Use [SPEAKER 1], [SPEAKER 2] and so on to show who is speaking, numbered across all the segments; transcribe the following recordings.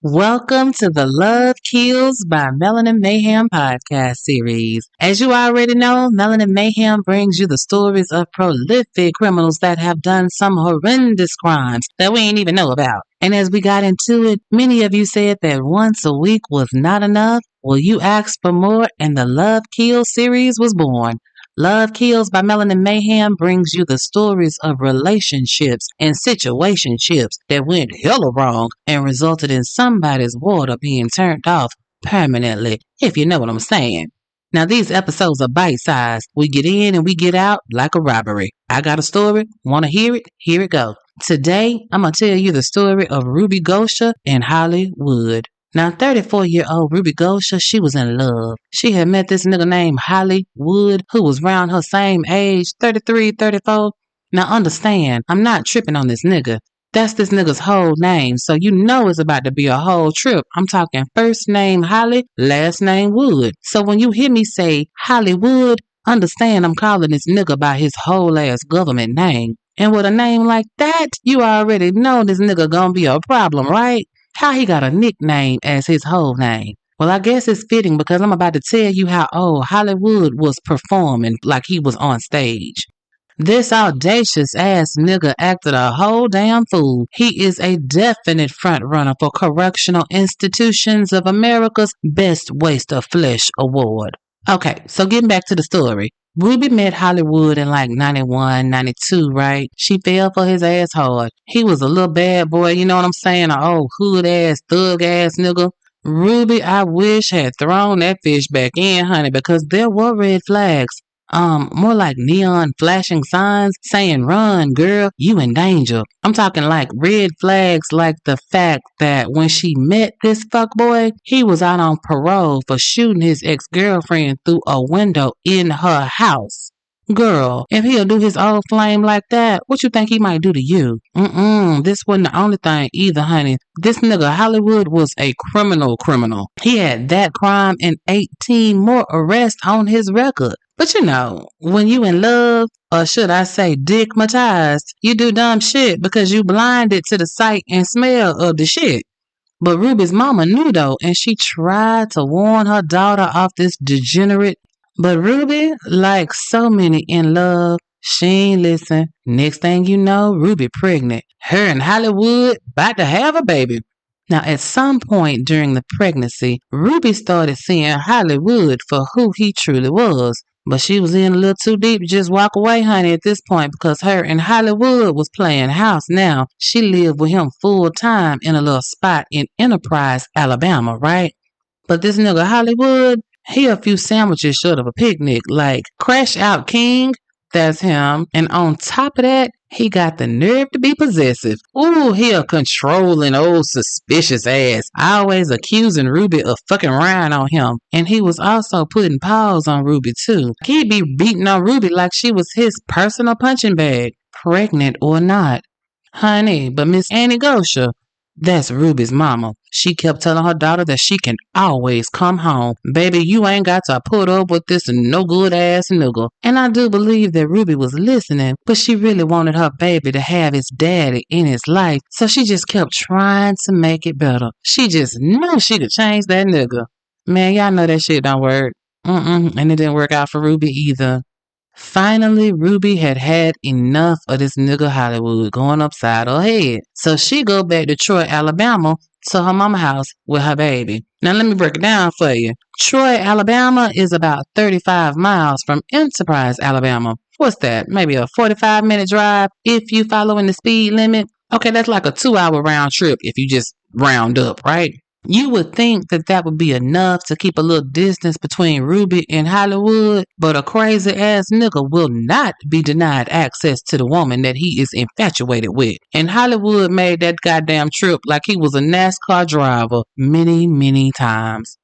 [SPEAKER 1] Welcome to the Love Kills by Melanin Mayhem podcast series. As you already know, Melanin Mayhem brings you the stories of prolific criminals that have done some horrendous crimes that we ain't even know about. And as we got into it, many of you said that once a week was not enough. Well, you asked for more, and the Love Kills series was born. Love Kills by Melanin Mayhem brings you the stories of relationships and situationships that went hella wrong and resulted in somebody's water being turned off permanently, if you know what I'm saying. Now, these episodes are bite-sized. We get in and we get out like a robbery. I got a story. Want to hear it? Here it go. Today, I'm going to tell you the story of Ruby Gosha and Hollywood. Now, 34-year-old Ruby Gosha, she was in love. She had met this nigga named Hollywood, who was around her same age, 33, 34. Now, understand, I'm not tripping on this nigga. That's this nigga's whole name, so you know it's about to be a whole trip. I'm talking first name Holly, last name Wood. So when you hear me say Hollywood, understand I'm calling this nigga by his whole ass government name. And with a name like that, you already know this nigga gonna be a problem, right? How he got a nickname as his whole name? Well, I guess it's fitting because I'm about to tell you how old Hollywood was performing like he was on stage. This audacious ass nigga acted a whole damn fool. He is a definite front runner for Correctional Institutions of America's Best Waste of Flesh Award. Okay, so getting back to the story. Ruby met Hollywood in like 91, 92, right? She fell for his ass hard. He was a little bad boy, you know what I'm saying? An old hood ass, thug ass nigga. Ruby, I wish, had thrown that fish back in, honey, because there were red flags. More like neon flashing signs saying, run, girl, you in danger. I'm talking like red flags like the fact that when she met this fuckboy, he was out on parole for shooting his ex-girlfriend through a window in her house. Girl, if he'll do his old flame like that, what you think he might do to you? This wasn't the only thing either, honey. This nigga Hollywood was a criminal. He had that crime and 18 more arrests on his record. But you know, when you in love, or should I say dickmatized, you do dumb shit because you blinded to the sight and smell of the shit. But Ruby's mama knew though, and she tried to warn her daughter off this degenerate. But Ruby, like so many in love, she ain't listen. Next thing you know, Ruby pregnant. Her and Hollywood about to have a baby. Now, at some point during the pregnancy, Ruby started seeing Hollywood for who he truly was. But she was in a little too deep to just walk away, honey, at this point because her and Hollywood was playing house now. She lived with him full time in a little spot in Enterprise, Alabama, right? But this nigga Hollywood, he a few sandwiches short of a picnic, like Crash Out King, that's him. And on top of that, he got the nerve to be possessive. Ooh, he a controlling old suspicious ass, always accusing Ruby of fucking around on him. And he was also putting paws on Ruby too. He'd be beating on Ruby like she was his personal punching bag, pregnant or not. Honey, but Miss Annie Gosha, that's Ruby's mama. She kept telling her daughter that she can always come home. Baby, you ain't got to put up with this no good ass nigga. And I do believe that Ruby was listening, but she really wanted her baby to have his daddy in his life. So she just kept trying to make it better. She just knew she could change that nigga. Man, y'all know that shit don't work. And it didn't work out for Ruby either. Finally, Ruby had enough of this nigga Hollywood going upside her head. So she go back to Troy, Alabama to her mama house with her baby. Now let me break it down for you. Troy, Alabama is about 35 miles from Enterprise, Alabama. What's that? Maybe a 45-minute drive if you following the speed limit? Okay, that's like a 2-hour round trip if you just round up, right? You would think that that would be enough to keep a little distance between Ruby and Hollywood, but a crazy ass nigga will not be denied access to the woman that he is infatuated with. And Hollywood made that goddamn trip like he was a NASCAR driver many times.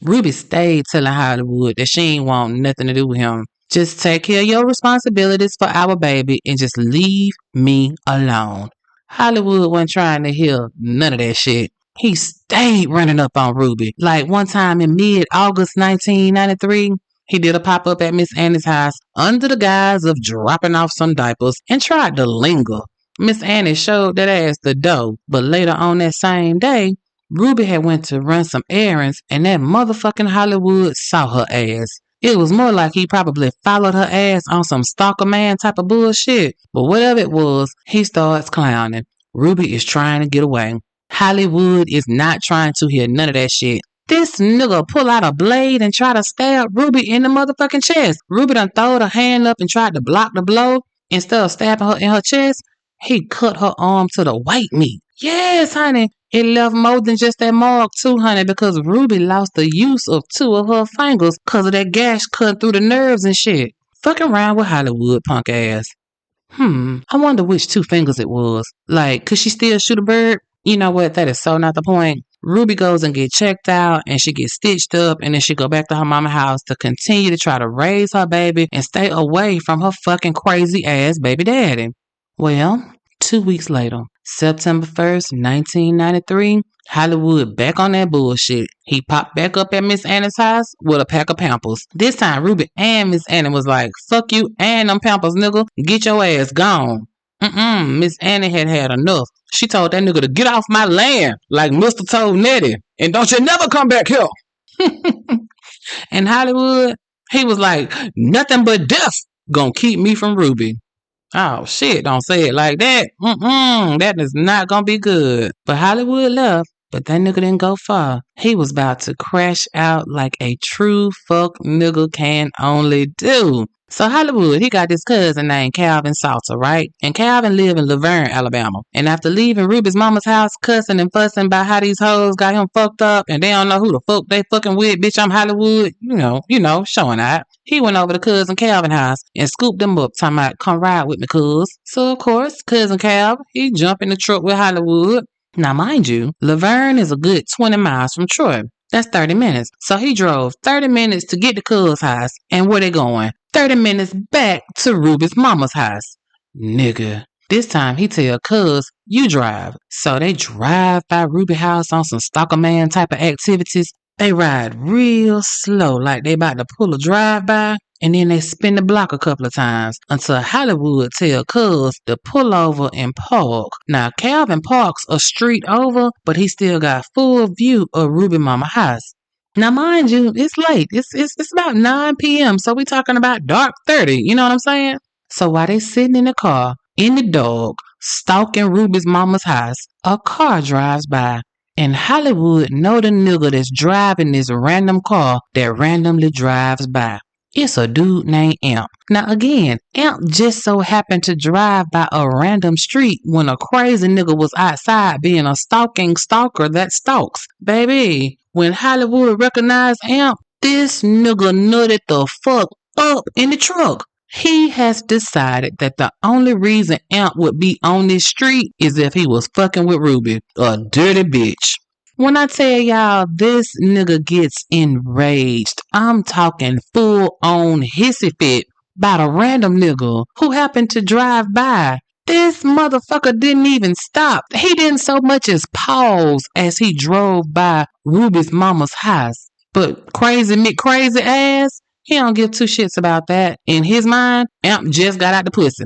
[SPEAKER 1] Ruby stayed telling Hollywood that she ain't want nothing to do with him. Just take care of your responsibilities for our baby and just leave me alone. Hollywood wasn't trying to hear none of that shit. He stayed running up on Ruby. Like one time in mid-August 1993, he did a pop-up at Miss Annie's house under the guise of dropping off some diapers and tried to linger. Miss Annie showed that ass the dough, but later on that same day, Ruby had went to run some errands and that motherfucking Hollywood saw her ass. It was more like he probably followed her ass on some stalker man type of bullshit. But whatever it was, he starts clowning. Ruby is trying to get away. Hollywood is not trying to hear none of that shit. This nigga pull out a blade and try to stab Ruby in the motherfucking chest. Ruby done throwed her hand up and tried to block the blow. Instead of stabbing her in her chest, he cut her arm to the white meat. Yes, honey. It left more than just that mark too, honey, because Ruby lost the use of 2 of her fingers because of that gash cut through the nerves and shit. Fucking around with Hollywood, punk ass. I wonder which 2 fingers it was. Like, could she still shoot a bird? You know what? That is so not the point. Ruby goes and get checked out and she gets stitched up and then she go back to her mama's house to continue to try to raise her baby and stay away from her fucking crazy ass baby daddy. Well, 2 weeks later, September 1st, 1993, Hollywood back on that bullshit. He popped back up at Miss Annie's house with a pack of Pampers. This time, Ruby and Miss Annie was like, fuck you and them Pampers, nigga. Get your ass gone. Miss Annie had enough. She told that nigga to get off my land like Mr. told Nettie. And don't you never come back here. And Hollywood, he was like, nothing but death gonna keep me from Ruby. Oh, shit, don't say it like that. That is not gonna be good. But Hollywood left, but that nigga didn't go far. He was about to crash out like a true fuck nigga can only do. So Hollywood, he got this cousin named Calvin Salter, right? And Calvin lived in Laverne, Alabama. And after leaving Ruby's mama's house, cussing and fussing about how these hoes got him fucked up and they don't know who the fuck they fucking with, bitch, I'm Hollywood, you know, showing out. He went over to cousin Calvin's house and scooped them up, talking about, come ride with me, cuz. So, of course, cousin Calvin, he jumped in the truck with Hollywood. Now, mind you, Laverne is a good 20 miles from Troy. That's 30 minutes. So he drove 30 minutes to get to cuz house. And where they going? 30 minutes back to Ruby's mama's house. Nigga. This time he tell cuz, you drive. So they drive by Ruby's house on some stalker man type of activities. They ride real slow like they about to pull a drive-by. And then they spin the block a couple of times until Hollywood tell cuz to pull over and park. Now, Calvin parks a street over, but he still got full view of Ruby Mama house. Now, mind you, it's late. It's about 9 p.m., so we talking about dark 30. You know what I'm saying? So while they sitting in the car, in the dog, stalking Ruby's mama's house, a car drives by. And Hollywood know the nigga that's driving this random car that randomly drives by. It's a dude named Imp. Now again, Imp just so happened to drive by a random street when a crazy nigga was outside being a stalking stalker that stalks. Baby, when Hollywood recognized Imp, this nigga nutted the fuck up in the truck. He has decided that the only reason Imp would be on this street is if he was fucking with Ruby, a dirty bitch. When I tell y'all this nigga gets enraged, I'm talking full on hissy fit about a random nigga who happened to drive by. This motherfucker didn't even stop. He didn't so much as pause as he drove by Ruby's mama's house. But crazy ass, he don't give 2 shits about that. In his mind, Amp just got out the pussy.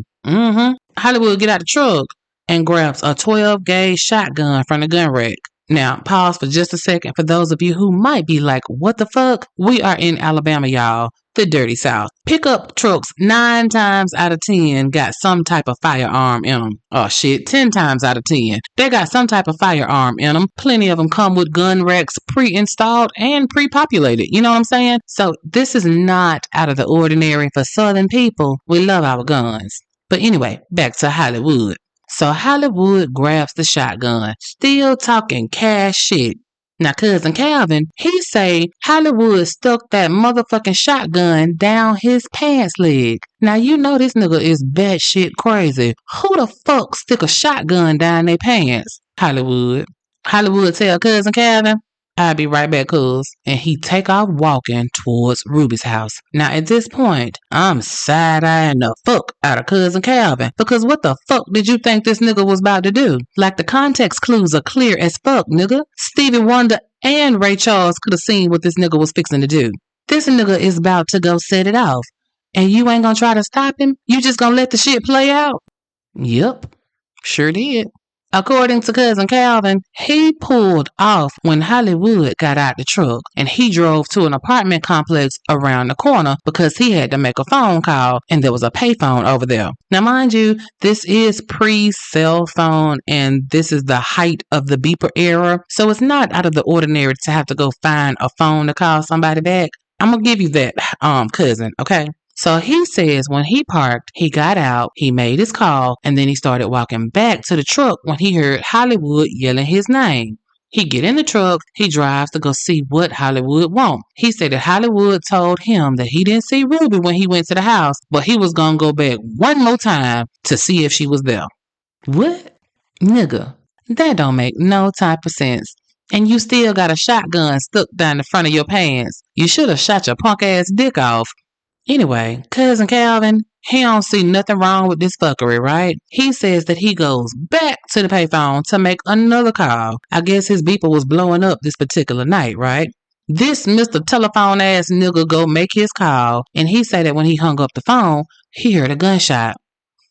[SPEAKER 1] Hollywood get out the truck and grabs a 12-gauge shotgun from the gun rack. Now, pause for just a second for those of you who might be like, what the fuck? We are in Alabama, y'all. The dirty South. Pickup trucks 9 times out of 10 got some type of firearm in them. Oh shit, 10 times out of 10. They got some type of firearm in them. Plenty of them come with gun racks pre-installed and pre-populated. You know what I'm saying? So this is not out of the ordinary for Southern people. We love our guns. But anyway, back to Hollywood. So Hollywood grabs the shotgun, still talking cash shit. Now, cousin Calvin, he say Hollywood stuck that motherfucking shotgun down his pants leg. Now, you know this nigga is batshit crazy. Who the fuck stick a shotgun down their pants? Hollywood. Hollywood tell cousin Calvin, I'll be right back, cuz. And he take off walking towards Ruby's house. Now, at this point, I'm side-eyeing the fuck out of cousin Calvin. Because what the fuck did you think this nigga was about to do? Like, the context clues are clear as fuck, nigga. Stevie Wonder and Ray Charles could have seen what this nigga was fixing to do. This nigga is about to go set it off. And you ain't gonna try to stop him? You just gonna let the shit play out? Yep. Sure did. According to Cousin Calvin, he pulled off when Hollywood got out the truck and he drove to an apartment complex around the corner because he had to make a phone call and there was a payphone over there. Now, mind you, this is pre-cell phone and this is the height of the beeper era, so it's not out of the ordinary to have to go find a phone to call somebody back. I'm gonna give you that, cousin, okay? So he says when he parked, he got out, he made his call, and then he started walking back to the truck when he heard Hollywood yelling his name. He get in the truck, he drives to go see what Hollywood want. He said that Hollywood told him that he didn't see Ruby when he went to the house, but he was gonna go back one more time to see if she was there. What? Nigga, that don't make no type of sense. And you still got a shotgun stuck down the front of your pants. You should have shot your punk ass dick off. Anyway, Cousin Calvin, he don't see nothing wrong with this fuckery, right? He says that he goes back to the payphone to make another call. I guess his beeper was blowing up this particular night, right? This Mr. Telephone ass nigga go make his call, and he said that when he hung up the phone, he heard a gunshot.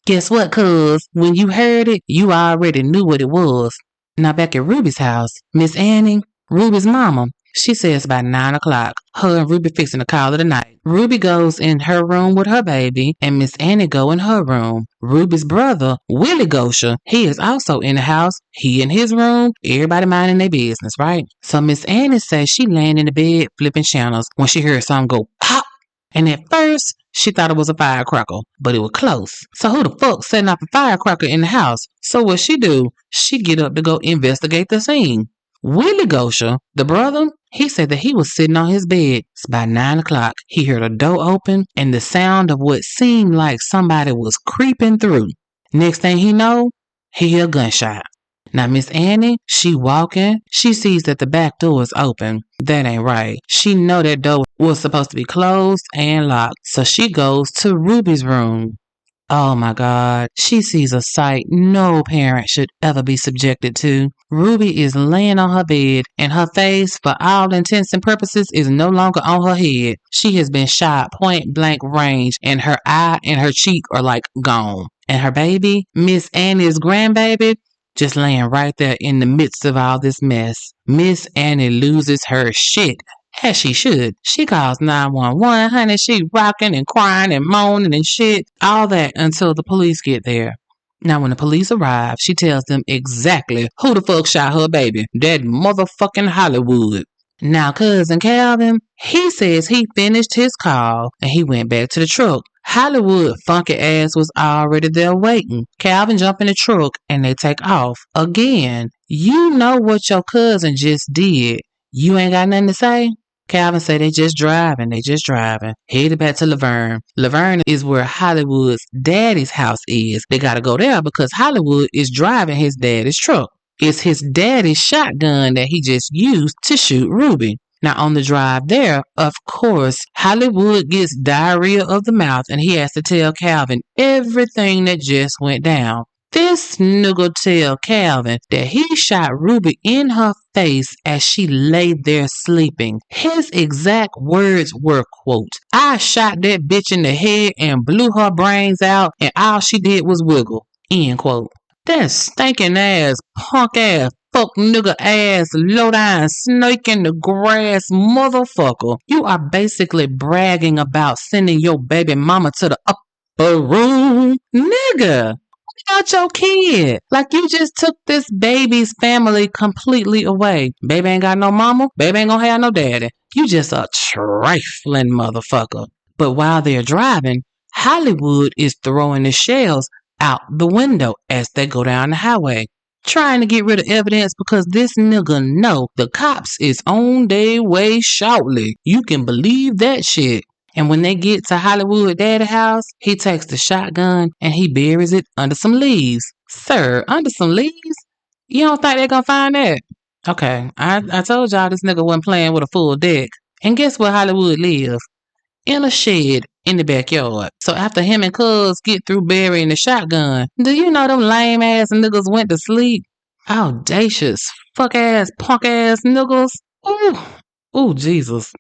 [SPEAKER 1] Guess what, cuz? When you heard it, you already knew what it was. Now back at Ruby's house, Miss Annie, Ruby's mama, she says about 9 o'clock. Her and Ruby fixing to call it a night. Ruby goes in her room with her baby, and Miss Annie go in her room. Ruby's brother, Willie Gosha, he is also in the house. He in his room, everybody minding their business, right? So Miss Annie says she laying in the bed flipping channels when she heard something go pop. And at first, she thought it was a firecracker, but it was close. So who the fuck setting up a firecracker in the house? So what she do? She get up to go investigate the scene. Willie Gosha, the brother, he said that he was sitting on his bed. It's about 9 o'clock. He heard a door open and the sound of what seemed like somebody was creeping through. Next thing he know, he hear a gunshot. Now, Miss Annie, she walking. She sees that the back door is open. That ain't right. She know that door was supposed to be closed and locked. So she goes to Ruby's room. Oh my God. She sees a sight no parent should ever be subjected to. Ruby is laying on her bed and her face, for all intents and purposes, is no longer on her head. She has been shot point blank range and her eye and her cheek are like gone. And her baby, Miss Annie's grandbaby, just laying right there in the midst of all this mess. Miss Annie loses her shit. As she should. She calls 911, honey. She rocking and crying and moaning and shit. All that until the police get there. Now, when the police arrive, she tells them exactly who the fuck shot her baby. That motherfucking Hollywood. Now, Cousin Calvin, he says he finished his call and he went back to the truck. Hollywood funky ass was already there waiting. Calvin jump in the truck and they take off. Again, you know what your cousin just did. You ain't got nothing to say? Calvin said they just driving. Headed back to Laverne. Laverne is where Hollywood's daddy's house is. They gotta go there because Hollywood is driving his daddy's truck. It's his daddy's shotgun that he just used to shoot Ruby. Now, on the drive there, of course, Hollywood gets diarrhea of the mouth and he has to tell Calvin everything that just went down. This nigga tell Calvin that he shot Ruby in her face as she lay there sleeping. His exact words were, quote, I shot that bitch in the head and blew her brains out and all she did was wiggle, end quote. That stinking ass, punk ass, fuck nigga ass, low down snake in the grass motherfucker. You are basically bragging about sending your baby mama to the upper room. Nigga, about your kid. Like you just took this baby's family completely away. Baby ain't got no mama. Baby ain't gonna have no daddy. You just a trifling motherfucker. But while they're driving, Hollywood is throwing the shells out the window as they go down the highway. Trying to get rid of evidence because this nigga know the cops is on their way shortly. You can believe that shit. And when they get to Hollywood daddy house, he takes the shotgun and he buries it under some leaves. Sir, under some leaves? You don't think they're gonna find that? Okay, I told y'all this nigga wasn't playing with a full deck. And guess where Hollywood lives? In a shed in the backyard. So after him and Cuz get through burying the shotgun, do you know them lame ass niggas went to sleep? Audacious, fuck ass, punk ass niggas. Ooh, Jesus.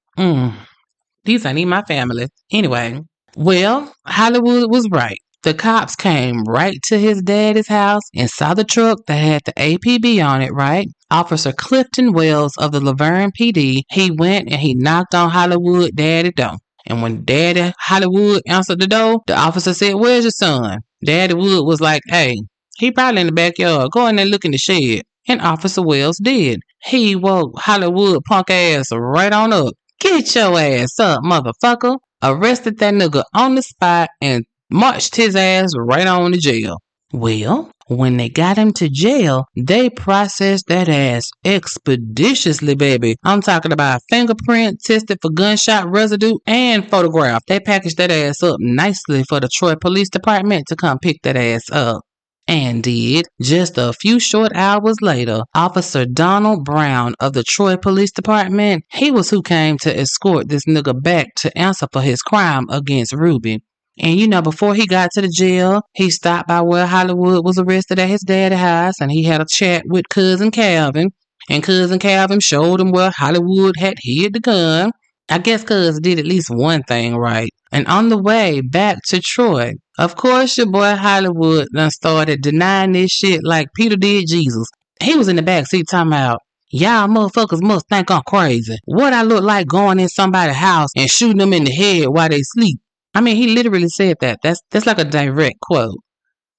[SPEAKER 1] These ain't even my family. Anyway, well, Hollywood was right. The cops came right to his daddy's house and saw the truck that had the APB on it, right? Officer Clifton Wells of the Laverne PD, he went and he knocked on Hollywood Daddy's door. And when Daddy Hollywood answered the door, the officer said, "Where's your son?" Daddy Wood was like, "Hey, he probably in the backyard. Go in there and look in the shed." And Officer Wells did. He woke Hollywood punk ass right on up. "Get your ass up, motherfucker." Arrested that nigga on the spot and marched his ass right on to jail. Well, when they got him to jail, they processed that ass expeditiously, baby. I'm talking about fingerprint, tested for gunshot residue, and photograph. They packaged that ass up nicely for the Troy Police Department to come pick that ass up. And did. Just a few short hours later, Officer Donald Brown of the Troy Police Department, he was who came to escort this nigga back to answer for his crime against Ruby. And before he got to the jail, he stopped by where Hollywood was arrested at his daddy's house and he had a chat with Cousin Calvin. And Cousin Calvin showed him where Hollywood had hid the gun. I guess Cuz did at least one thing right. And on the way back to Troy, of course your boy Hollywood done started denying this shit like Peter did Jesus. He was in the back seat talking about, "Y'all motherfuckers must think I'm crazy. What I look like going in somebody's house and shooting them in the head while they sleep?" I mean, he literally said that. That's like a direct quote.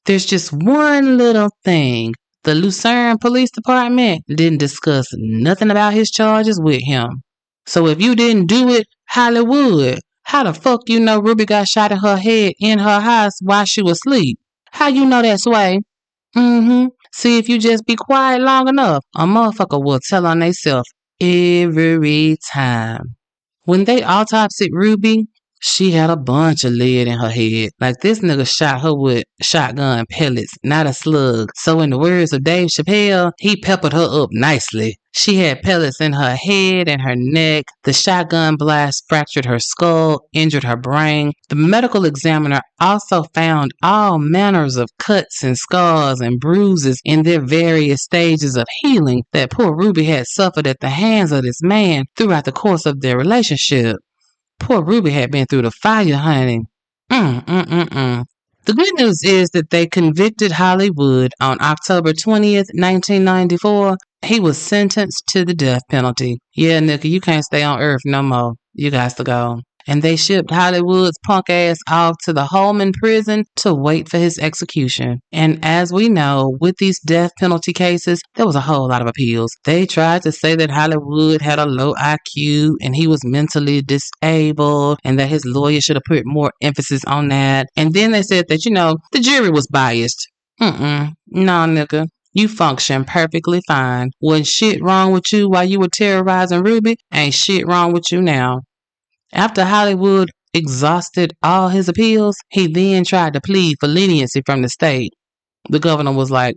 [SPEAKER 1] There's just one little thing. The Lucerne Police Department didn't discuss nothing about his charges with him. So if you didn't do it, Hollywood, how the fuck you know Ruby got shot in her head in her house while she was asleep? How you know that, Sway? See, if you just be quiet long enough, a motherfucker will tell on theyself every time. When they autopsied Ruby, she had a bunch of lead in her head. Like this nigga shot her with shotgun pellets, not a slug. So in the words of Dave Chappelle, he peppered her up nicely. She had pellets in her head and her neck. The shotgun blast fractured her skull, injured her brain. The medical examiner also found all manners of cuts and scars and bruises in their various stages of healing that poor Ruby had suffered at the hands of this man throughout the course of their relationship. Poor Ruby had been through the fire, honey. The good news is that they convicted Hollywood on October 20th, 1994. He was sentenced to the death penalty. Yeah, nigga, you can't stay on Earth no more. You got to go. And they shipped Hollywood's punk ass off to the Holman prison to wait for his execution. And as we know, with these death penalty cases, there was a whole lot of appeals. They tried to say that Hollywood had a low IQ and he was mentally disabled and that his lawyer should have put more emphasis on that. And then they said that, the jury was biased. No, nigga. You function perfectly fine. Wasn't shit wrong with you while you were terrorizing Ruby. Ain't shit wrong with you now. After Hollywood exhausted all his appeals, he then tried to plead for leniency from the state. The governor was like,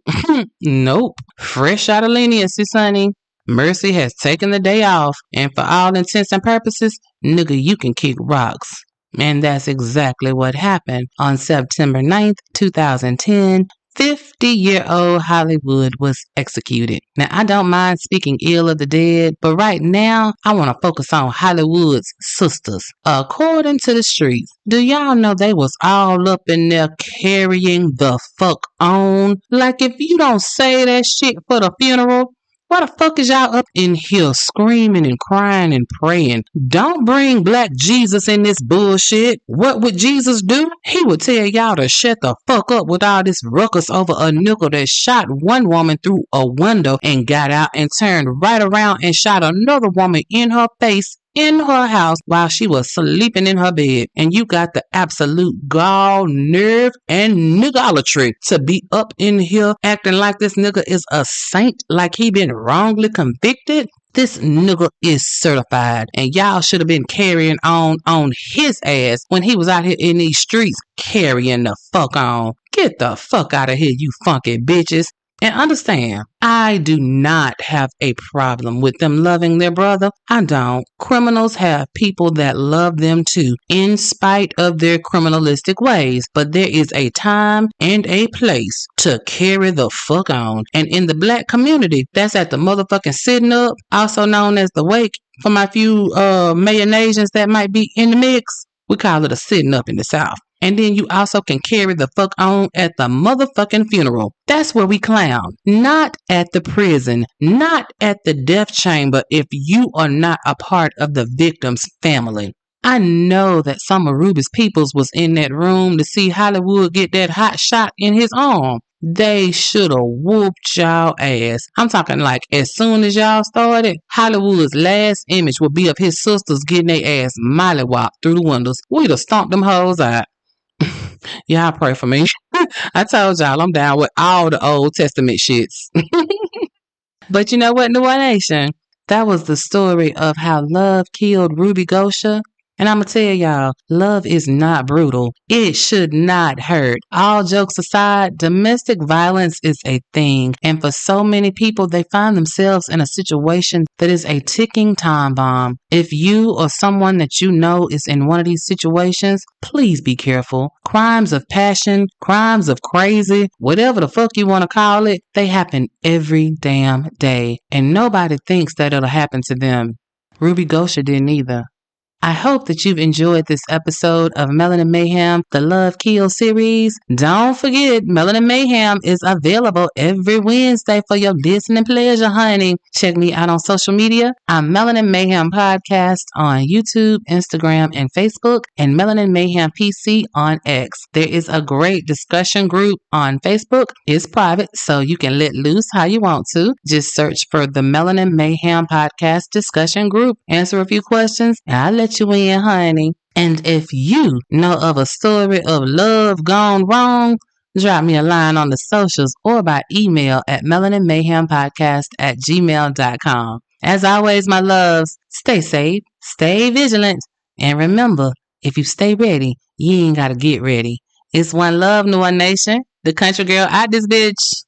[SPEAKER 1] "Nope, fresh out of leniency, sonny. Mercy has taken the day off, and for all intents and purposes, nigga, you can kick rocks." And that's exactly what happened. On September 9th, 2010, 50-year-old Hollywood was executed. Now, I don't mind speaking ill of the dead, but right now, I want to focus on Hollywood's sisters. According to the streets, do y'all know they was all up in there carrying the fuck on? Like, if you don't say that shit for the funeral, why the fuck is y'all up in here screaming and crying and praying? Don't bring black Jesus in this bullshit. What would Jesus do? He would tell y'all to shut the fuck up with all this ruckus over a nickel that shot one woman through a window and got out and turned right around and shot another woman in her face in her house while she was sleeping in her bed. And you got the absolute gall, nerve, and niggolatry to be up in here acting like this nigga is a saint, like he been wrongly convicted. This nigga is certified, and y'all should have been carrying on his ass when he was out here in these streets carrying the fuck on. Get the fuck out of here, you funky bitches. And understand, I do not have a problem with them loving their brother. I don't. Criminals have people that love them too, in spite of their criminalistic ways. But there is a time and a place to carry the fuck on. And in the black community, that's at the motherfucking sitting up, also known as the wake, for my few Mayonnaisians that might be in the mix. We call it a sitting up in the South. And then you also can carry the fuck on at the motherfucking funeral. That's where we clown. Not at the prison, not at the death chamber if you are not a part of the victim's family. I know that some of Ruby's peoples was in that room to see Hollywood get that hot shot in his arm. They should have whooped y'all ass. I'm talking like as soon as y'all started, Hollywood's last image would be of his sisters getting their ass mollywopped through the windows. We'd have stomped them hoes out. Y'all pray for me. I told y'all I'm down with all the Old Testament shits. But you know what, New Nation? That was the story of how love killed Ruby Gosha. And I'm going to tell y'all, love is not brutal. It should not hurt. All jokes aside, domestic violence is a thing. And for so many people, they find themselves in a situation that is a ticking time bomb. If you or someone that you know is in one of these situations, please be careful. Crimes of passion, crimes of crazy, whatever the fuck you want to call it, they happen every damn day. And nobody thinks that it'll happen to them. Ruby Gosha didn't either. I hope that you've enjoyed this episode of Melanin Mayhem, the Love Kill series. Don't forget, Melanin Mayhem is available every Wednesday for your listening pleasure, honey. Check me out on social media. I'm Melanin Mayhem Podcast on YouTube, Instagram, and Facebook, and Melanin Mayhem PC on X. There is a great discussion group on Facebook. It's private, so you can let loose how you want to. Just search for the Melanin Mayhem Podcast discussion group. Answer a few questions, and I'll let you in, honey. And if you know of a story of love gone wrong, drop me a line on the socials or by email at melaninmayhempodcast@gmail.com. As always, my loves, stay safe, stay vigilant, and remember, if you stay ready, you ain't gotta get ready. It's one love, New One Nation. The country girl out this bitch.